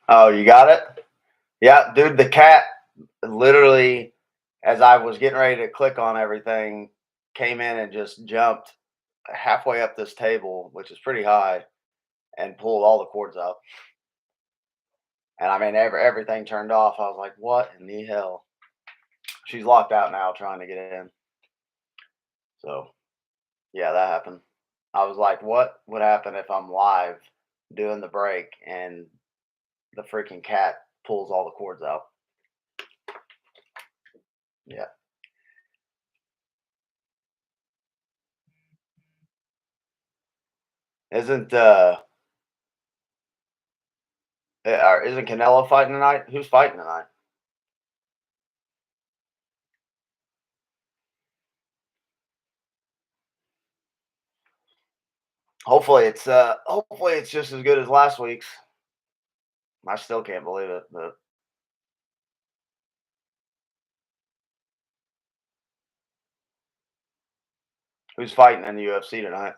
Oh, you got it? Yeah, dude, the cat literally, as I was getting ready to click on everything, came in and just jumped halfway up this table, which is pretty high, and pulled all the cords out. And I mean, everything turned off. I was like, what in the hell? She's locked out now trying to get in. So, yeah, that happened. I was like, what would happen if I'm live doing the break and the freaking cat pulls all the cords out? Yeah. Isn't isn't Canelo fighting tonight? Who's fighting tonight? Hopefully it's just as good as last week's. I still can't believe it, but who's fighting in the UFC tonight?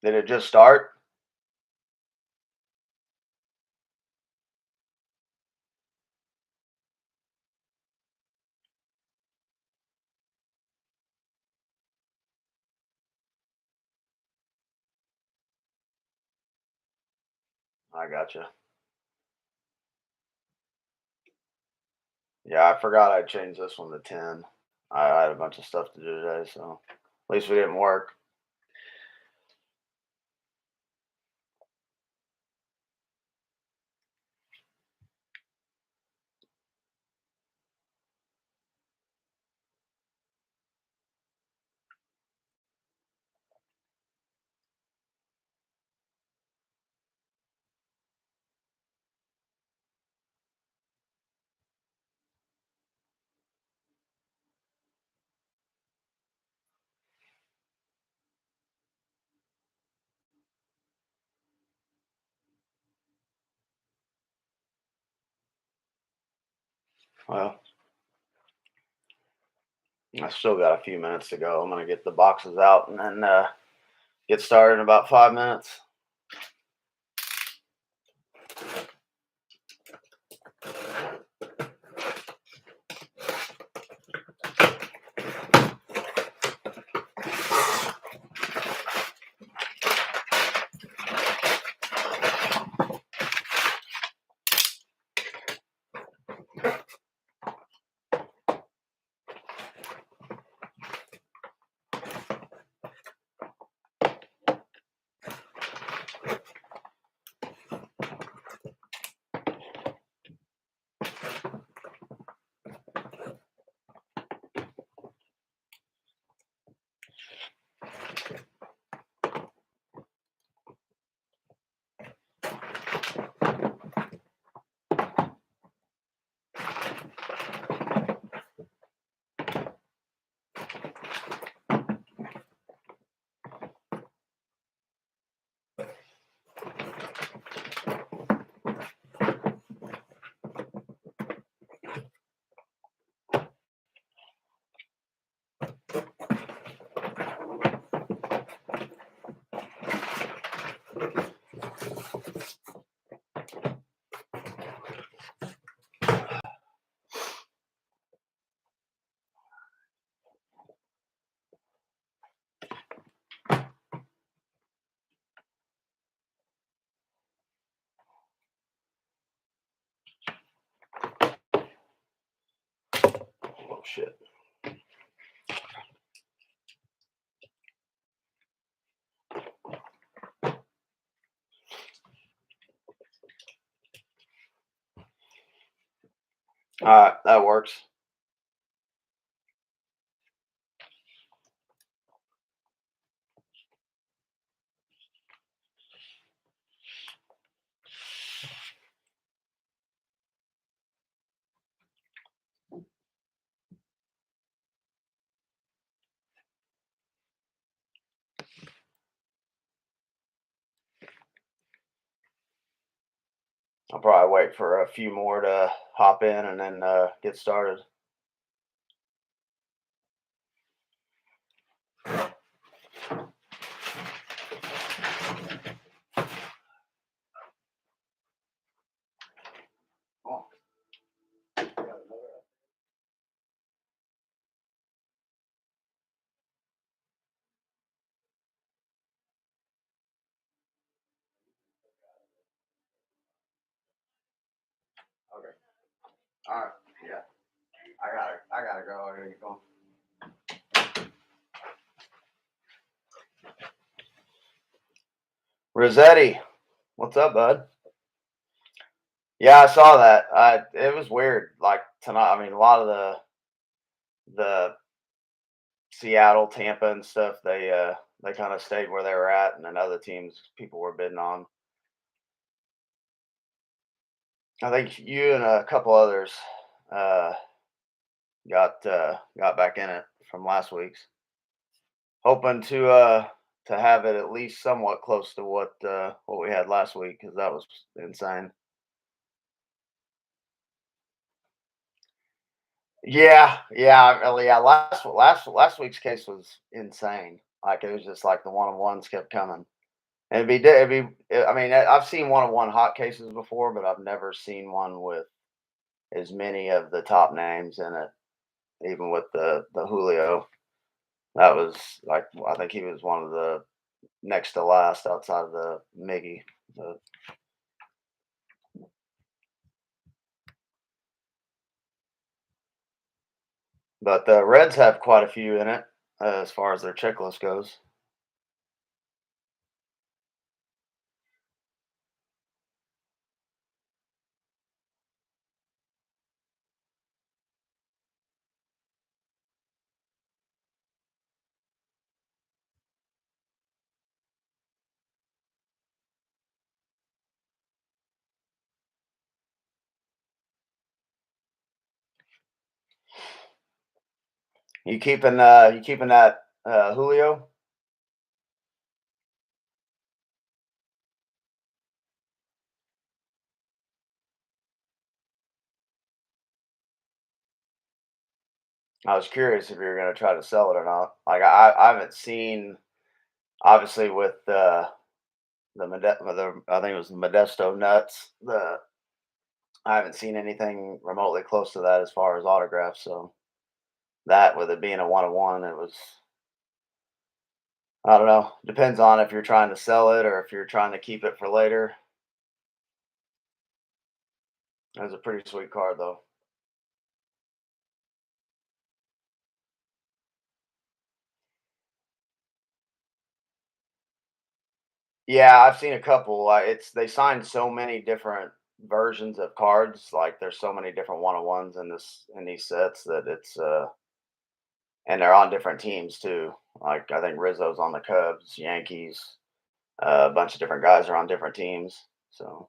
Did it just start? I gotcha. Yeah, I forgot I changed this one to 10. I had a bunch of stuff to do today, so at least we didn't work. Well, I still got a few minutes to go. I'm gonna get the boxes out and then get started in about 5 minutes. Oh shit. All right, that works. I'll probably wait for a few more to hop in and then get started. Oh, okay. All right. Yeah. I gotta go. I gotta get going. Rossetti, what's up, bud? Yeah, I saw that. It was weird. Like tonight, I mean, a lot of the Seattle, Tampa, and stuff. They kind of stayed where they were at, and then other teams people were bidding on. I think you and a couple others uh, got back in it from last week's, hoping to have it at least somewhat close to what we had last week because that was insane. Yeah, yeah, really, yeah. Last week's case was insane. Like it was just like the one on ones kept coming. And I mean, I've seen one on one hot cases before, but I've never seen one with as many of the top names in it. Even with the Julio, that was like I think he was one of the next to last outside of the Miggy. But, but the Reds have quite a few in it as far as their checklist goes. You keeping that Julio? I was curious if you were going to try to sell it or not. Like I haven't seen obviously with I think it was the Modesto Nuts. The I haven't seen anything remotely close to that as far as autographs. So that with it being a one on one, it was I don't know. Depends on if you're trying to sell it or if you're trying to keep it for later. It was a pretty sweet card though. Yeah, I've seen a couple. It's they signed so many different versions of cards. Like there's so many different one on ones in these sets that it's and they're on different teams too. Like I think Rizzo's on the Cubs, Yankees, a bunch of different guys are on different teams. So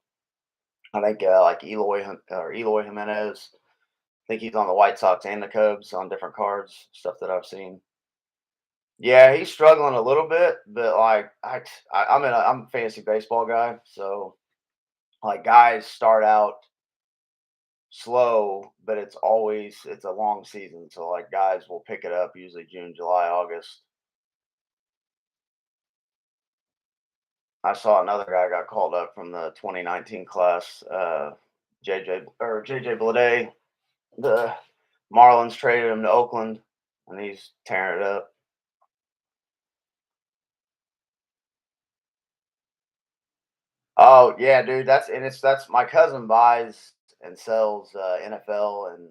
I think like Eloy Jimenez. I think he's on the White Sox and the Cubs on different cards. Stuff that I've seen. Yeah, he's struggling a little bit, but like I'm a fantasy baseball guy, so like guys start out slow, but it's a long season. So like guys will pick it up usually June, July, August. I saw another guy got called up from the 2019 class, JJ Bleday. The Marlins traded him to Oakland, and he's tearing it up. Oh yeah, dude. That's my cousin buys and sells NFL and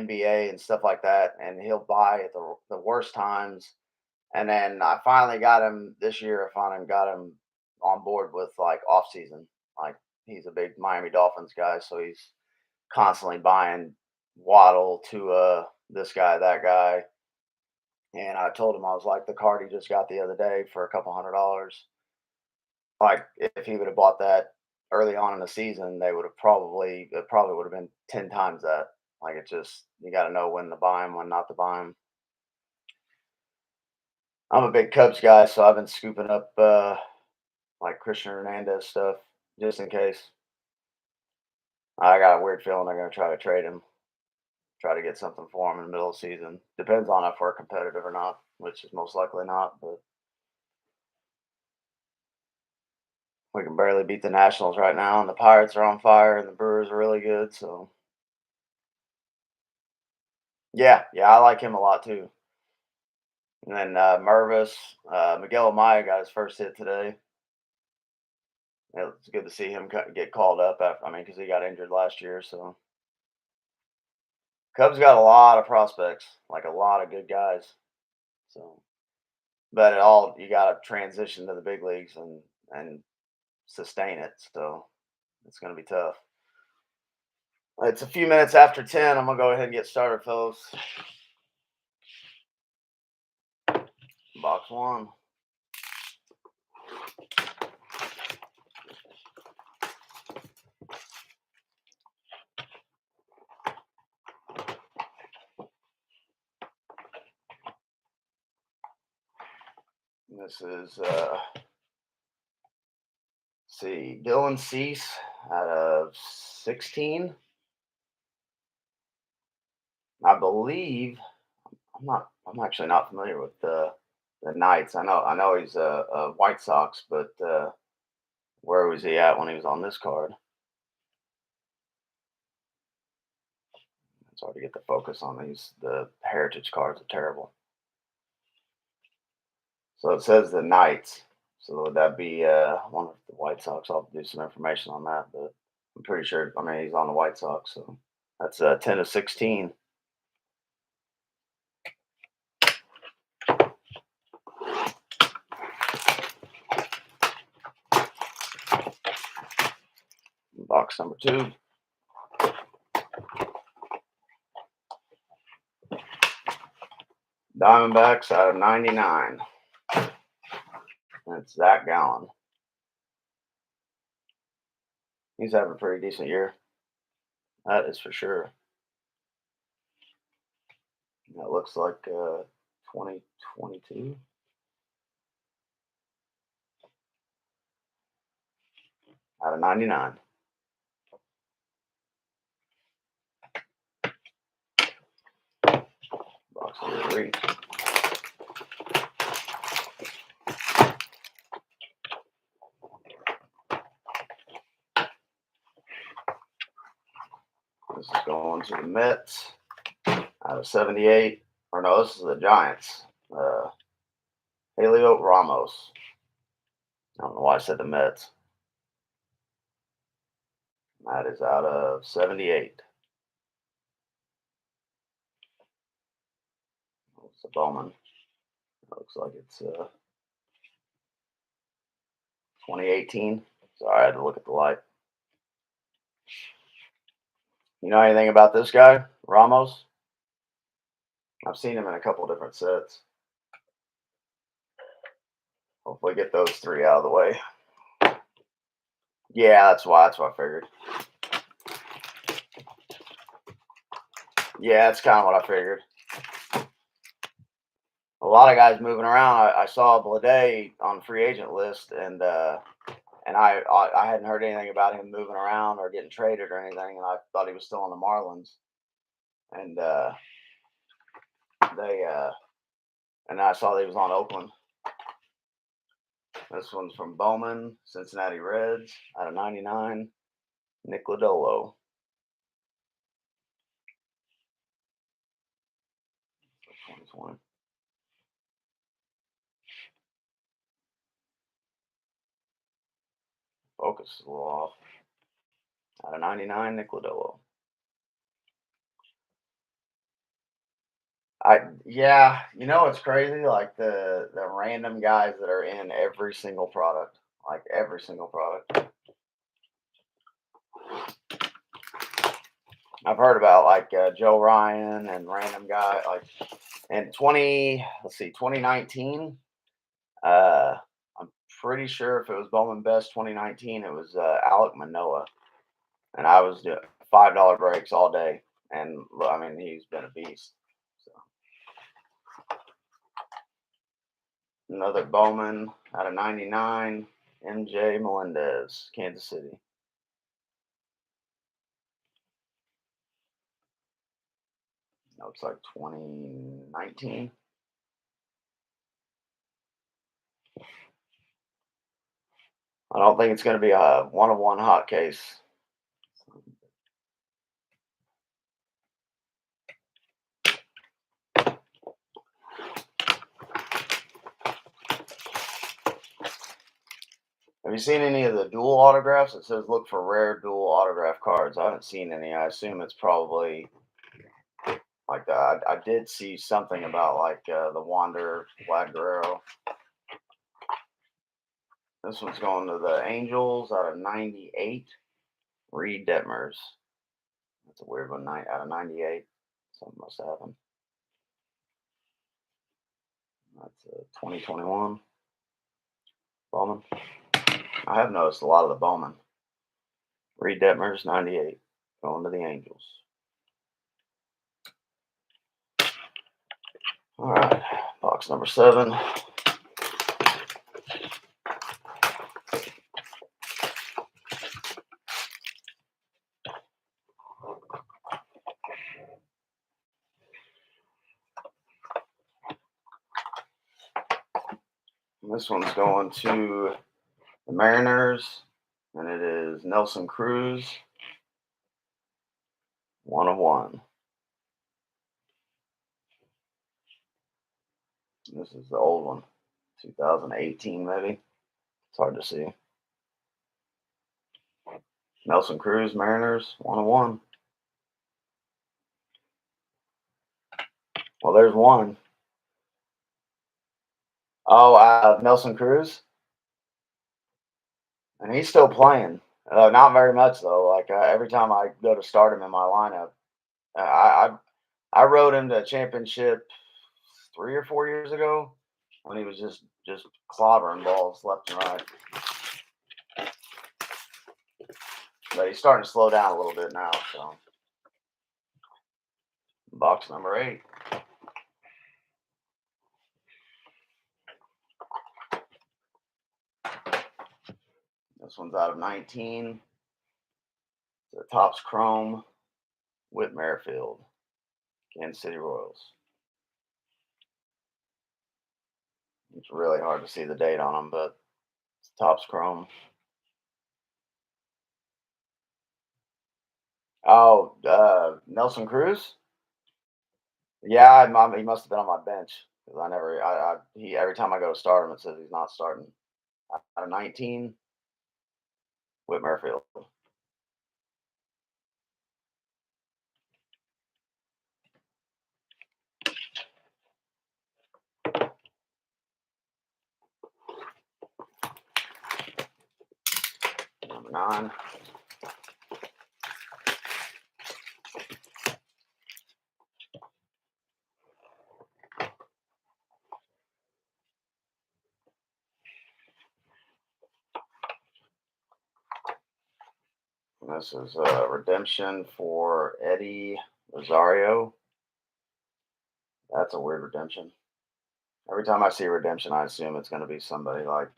NBA and stuff like that, and he'll buy at the worst times. And then I finally got him this year. I finally got him on board with like off season. Like he's a big Miami Dolphins guy, so he's constantly buying Waddle to this guy, that guy. And I told him I was like the card he just got the other day for a couple $100. Like if he would have bought that early on in the season, they would have probably it probably would have been 10 times that. Like it just you got to know when to buy him, when not to buy him. I'm a big Cubs guy, so I've been scooping up like Christian Hernandez stuff just in case. I got a weird feeling they're going to try to trade him, try to get something for him in the middle of the season. Depends on if we're competitive or not. which is most likely not. But we can barely beat the Nationals right now, and the Pirates are on fire, and the Brewers are really good. So yeah, yeah, I like him a lot too. And then Mervis, Miguel Amaya got his first hit today. It's good to see him get called up after. I mean, because he got injured last year. So Cubs got a lot of prospects, like a lot of good guys. So, but it all you got to transition to the big leagues and sustain it. So it's going to be tough. It's a few minutes after 10. I'm gonna go ahead and get started, fellas. Box one. This is see, Dylan Cease out of 16. I believe I'm actually not familiar with the Knights. I know he's a White Sox, but where was he at when he was on this card? It's hard to get the focus on these. The Heritage cards are terrible. So it says the Knights. So would that be one of the White Sox? I'll do some information on that, but I'm pretty sure. I mean, he's on the White Sox, so that's 10 of 16. Box number two. Diamondbacks out of 99. That's Zach Gallen. He's having a pretty decent year. That is for sure. That looks like 2022 out of 99. Box number three. This is going to the Mets out of 78. Or no, this is the Giants. Heliot Ramos. I don't know why I said the Mets. That is out of 78. It's a Bowman. Looks like it's 2018. Sorry, I had to look at the light. You know anything about this guy, Ramos? I've seen him in a couple different sets. Hopefully, get those three out of the way. Yeah, that's why. That's what I figured. Yeah, that's kind of what I figured. A lot of guys moving around. I saw Blade on the free agent list, and I hadn't heard anything about him moving around or getting traded or anything, and I thought he was still on the Marlins. And they and I saw that he was on Oakland. This one's from Bowman, Cincinnati Reds, out of 99. Nick Lodolo. 2020. Focus is a little off. Out of 99, Nick Lodolo. Yeah, you know it's crazy? Like the random guys that are in every single product. Like every single product. I've heard about like Joe Ryan and random guy like in 2019. I'm pretty sure if it was Bowman Best 2019, it was Alek Manoah, and I was doing $5 breaks all day, and I mean he's been a beast. So another Bowman out of 99, MJ Melendez, Kansas City. Looks like 2019. I don't think it's going to be a 1-of-1 hot case. Have you seen any of the dual autographs? It says look for rare dual autograph cards. I haven't seen any. I assume it's probably like that. I did see something about like the Wander Vlad Guerrero. This one's going to the Angels out of 98. Reed Detmers. That's a weird one. Out of 98. Something must have happened. That's 2021. Bowman. I have noticed a lot of the Bowman. Reed Detmers, 98. Going to the Angels. All right. Box number 7. This one's going to the Mariners, and it is Nelson Cruz, 1-of-1. This is the old one, 2018 maybe. It's hard to see. Nelson Cruz, Mariners, 1-of-1. Well, there's one. Oh, Nelson Cruz, and he's still playing. Not very much though. Like every time I go to start him in my lineup, I rode him to a championship 3 or 4 years ago when he was just clobbering balls left and right. But he's starting to slow down a little bit now. So, box number 8. This one's out of 19. The Topps Chrome, Whit Merrifield, Kansas City Royals. It's really hard to see the date on them, but it's Topps Chrome. Oh, Nelson Cruz. Yeah, he must have been on my bench because every time I go to start him, it says he's not starting. Out of 19, Whit Merrifield. Number 9. This is redemption for Eddie Rosario. That's a weird redemption. Every time I see a redemption, I assume it's going to be somebody like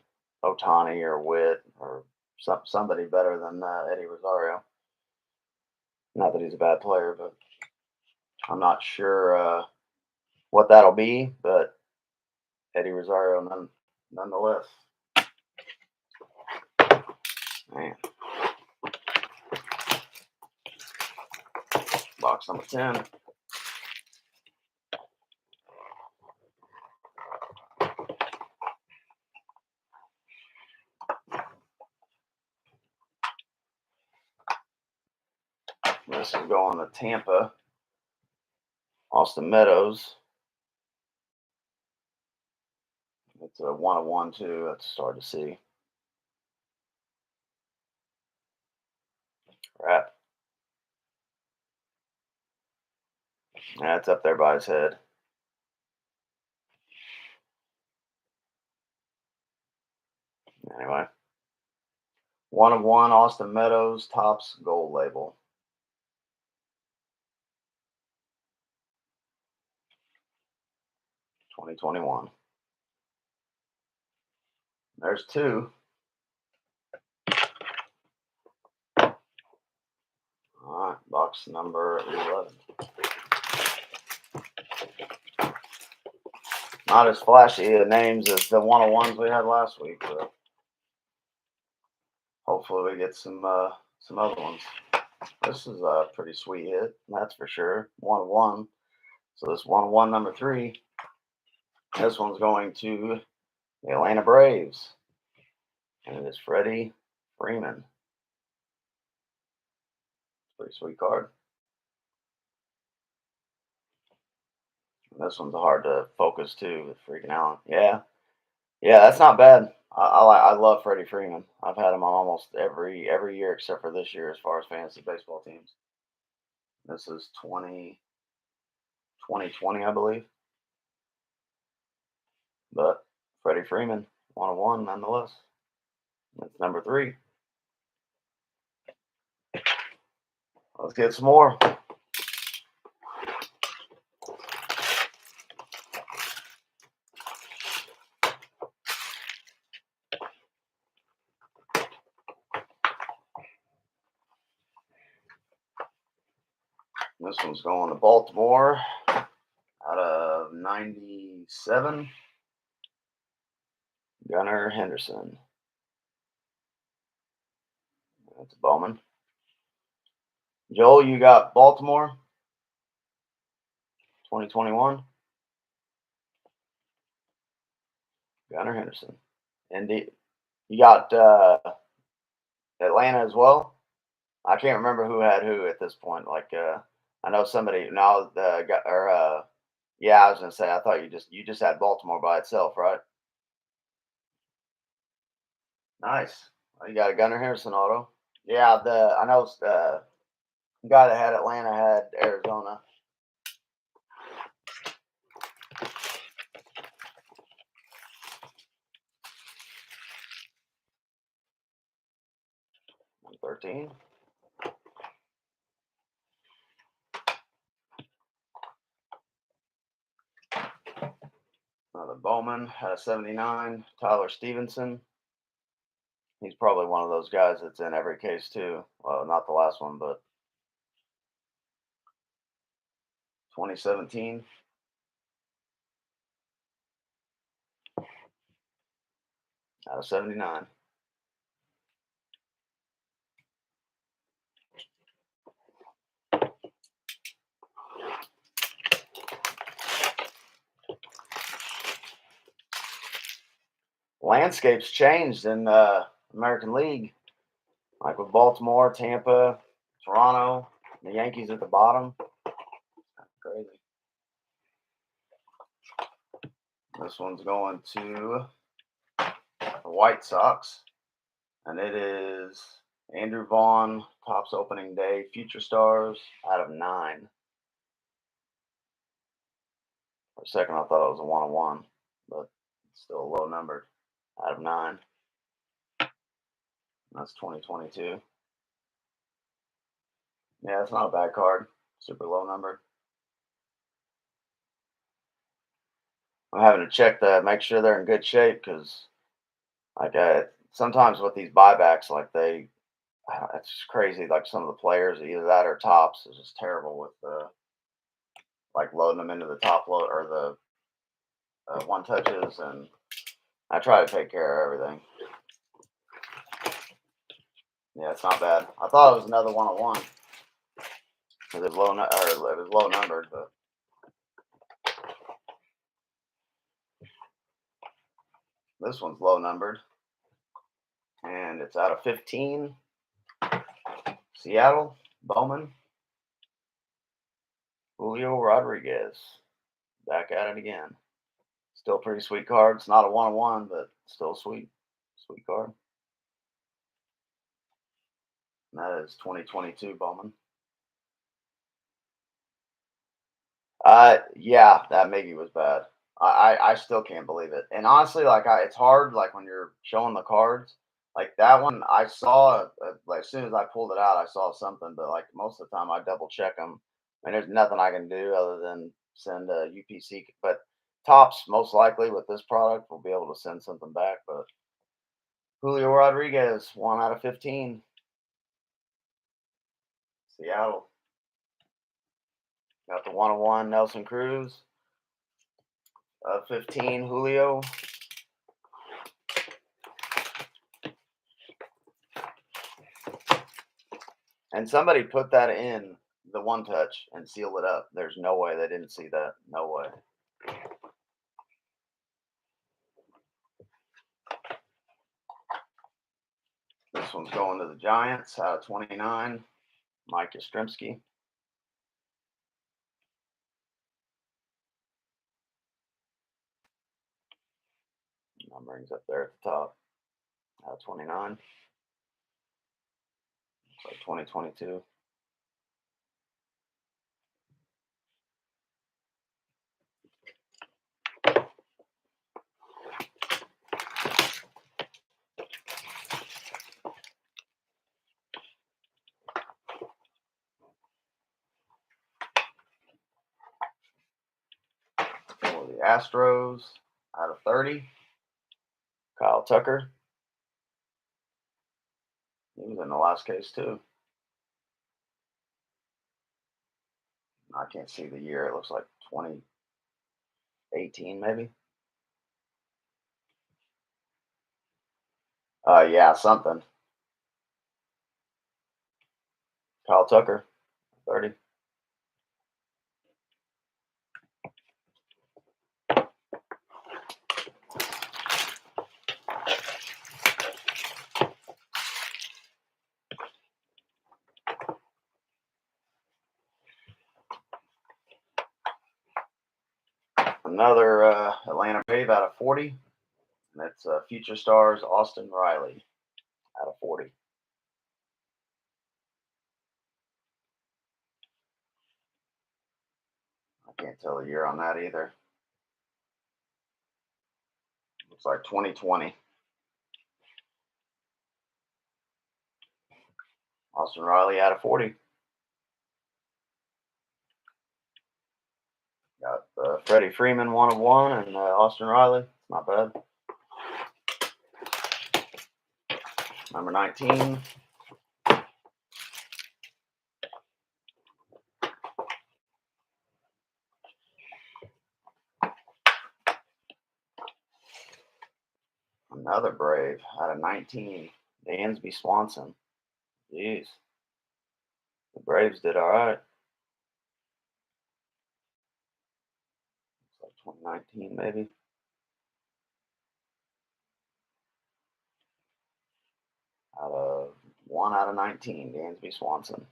Ohtani or Witt or somebody better than Eddie Rosario. Not that he's a bad player, but I'm not sure what that'll be. But Eddie Rosario, nonetheless. Man. Box number 10. This is going to Tampa. Austin Meadows. It's a 1-of-1 too. That's hard to see. Right. Yeah, it's up there by his head. Anyway. 1-of-1 Austin Meadows, Topps gold label. $2021. There's 2. All right, box number 11. Not as flashy names as the 101s we had last week, but hopefully we get some other ones. This is a pretty sweet hit, that's for sure. 101. So this 101 number 3. This one's going to the Atlanta Braves, and it is Freddie Freeman. Pretty sweet card. And this one's hard to focus too, with freaking out. Yeah, that's not bad. I love Freddie Freeman. I've had him on almost every year except for this year as far as fantasy baseball teams. This is 2020, I believe. But Freddie Freeman, 101 nonetheless. That's number 3. Let's get some more. This one's going to Baltimore out of 97. Gunnar Henderson. That's a Bowman. Joel, you got Baltimore 2021. Gunnar Henderson. And you got Atlanta as well. I can't remember who had who at this point. Like I know somebody now got or yeah, I was gonna say I thought you just had Baltimore by itself, right? Nice. Well, you got a Gunnar Henderson auto. Yeah, the I know the guy that had Atlanta had Arizona. Number 13. Another Bowman had a 79. Tyler Stevenson. He's probably one of those guys that's in every case too. Well, not the last one, but 2017. Out of 79. Landscape's changed in the American League. Like with Baltimore, Tampa, Toronto, the Yankees at the bottom. Crazy. This one's going to the White Sox. And it is Andrew Vaughn, Topps opening day, Future Stars out of 9. For a second, I thought it was a 101, but it's still a low number. Out of 9. That's 2022. Yeah, it's not a bad card. Super low number. I'm having to check that, make sure they're in good shape because, like, sometimes with these buybacks, like it's just crazy. Like some of the players, either that or Topps, is just terrible with like loading them into the top load or the one touches, and I try to take care of everything. Yeah, it's not bad. I thought it was another 101 because it was low numbered, but this one's low numbered, and it's out of 15. Seattle Bowman. Julio Rodriguez. Back at it again. Still pretty sweet card. It's not a 101, but still sweet. Sweet card. And that is 2022 Bowman. Yeah, that Miggy was bad. I still can't believe it. And honestly, like it's hard like when you're showing the cards. Like that one, I saw like as soon as I pulled it out, I saw something. But like most of the time, I double check them, and there's nothing I can do other than send a UPC. But Topps most likely with this product will be able to send something back. But Julio Rodriguez, 1 out of 15. Seattle. Got the 101 Nelson Cruz. 15, Julio. And somebody put that in the one touch and sealed it up. There's no way they didn't see that. No way. This one's going to the Giants out of 29, Mike Yastrzemski. Numbering's up there at the top. Out of 29. Looks like 2022. For the Astros out of 30, Kyle Tucker. He was in the last case too. I can't see the year. It looks like 2018 maybe. Yeah, something. Kyle Tucker, 30. Another Atlanta Brave out of 40. And that's Future Stars Austin Riley out of 40. I can't tell the year on that either. Looks like 2020. Austin Riley out of 40. Got Freddie Freeman 1 of 1 and Austin Riley. Not bad. Number 19. Another Brave out of 19. Dansby Swanson. Jeez. The Braves did all right. Looks like 2019 maybe. Out of 1 out of 19, Dansby Swanson.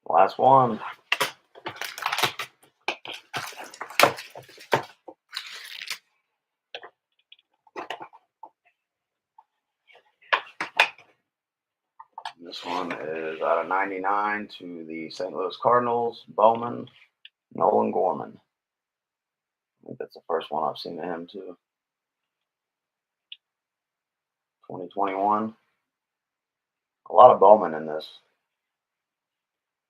Last one. This one is out of 99 to the St. Louis Cardinals, Bowman, Nolan Gorman. I think that's the first one I've seen of him too. 2021. A lot of Bowman in this.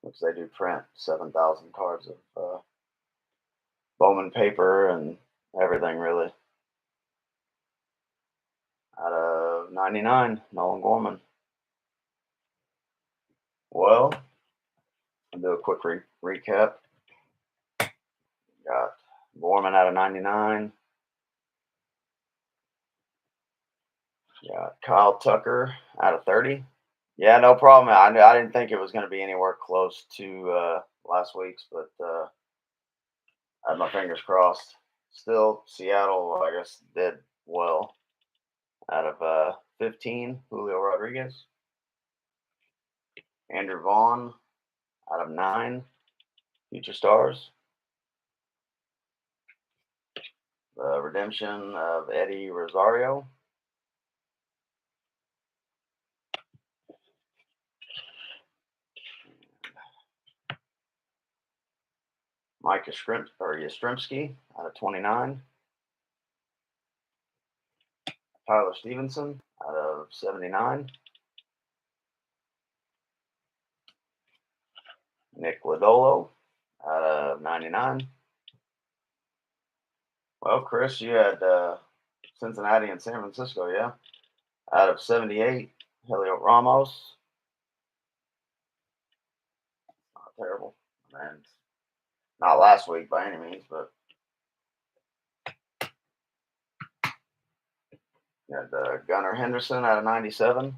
Which they do print 7,000 cards of Bowman paper and everything really. Out of 99, Nolan Gorman. Well, I'll do a quick recap. Got Gorman out of 99. Got Kyle Tucker out of 30. Yeah, no problem. I didn't think it was going to be anywhere close to last week's, but I had my fingers crossed. Still, Seattle, I guess, did well. Out of 15, Julio Rodriguez. Andrew Vaughn out of 9, Future Stars. The redemption of Eddie Rosario. Mike Yastrzemski out of 29. Tyler Stevenson out of 79. Nick Lodolo out of 99. Well, Chris, you had Cincinnati and San Francisco, yeah? Out of 78, Heliot Ramos. terrible. And not last week by any means, but you had Gunnar Henderson out of 97.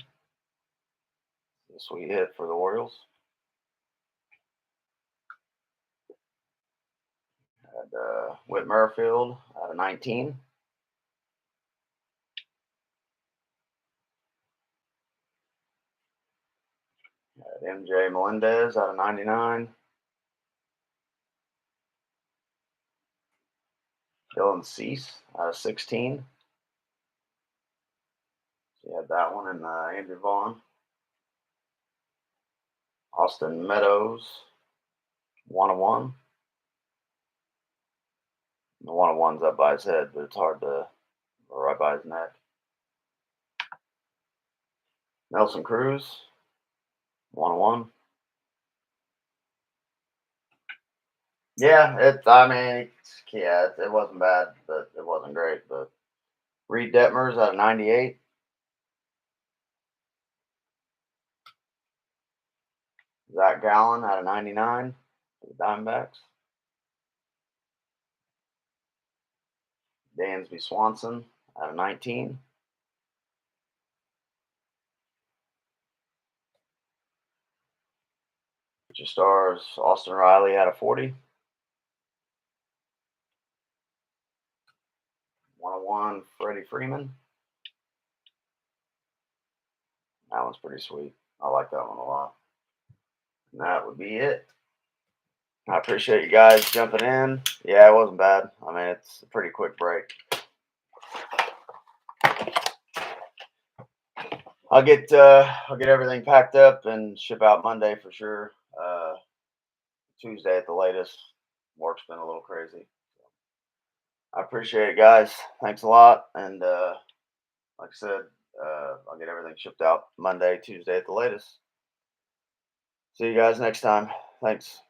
A sweet hit for the Orioles. Had Whit Merrifield out of 19. Had MJ Melendez out of 99. Dylan Cease out of 16. So you had that one, and Andrew Vaughn. Austin Meadows, 101. The 101's up by his head, but it's hard to, or right by his neck. Nelson Cruz, 101. Yeah, I mean, yeah, it wasn't bad, but it wasn't great. But Reed Detmers out of 98. Zach Gallen out of 99 for the Diamondbacks. Dansby Swanson out of 19. Future Stars Austin Riley out of 40. 101 Freddie Freeman. That one's pretty sweet. I like that one a lot. And that would be it. I appreciate you guys jumping in. Yeah, it wasn't bad. I mean, it's a pretty quick break. I'll get everything packed up and ship out Monday for sure. Tuesday at the latest. Work's been a little crazy. I appreciate it, guys. Thanks a lot. And like I said, I'll get everything shipped out Monday, Tuesday at the latest. See you guys next time. Thanks.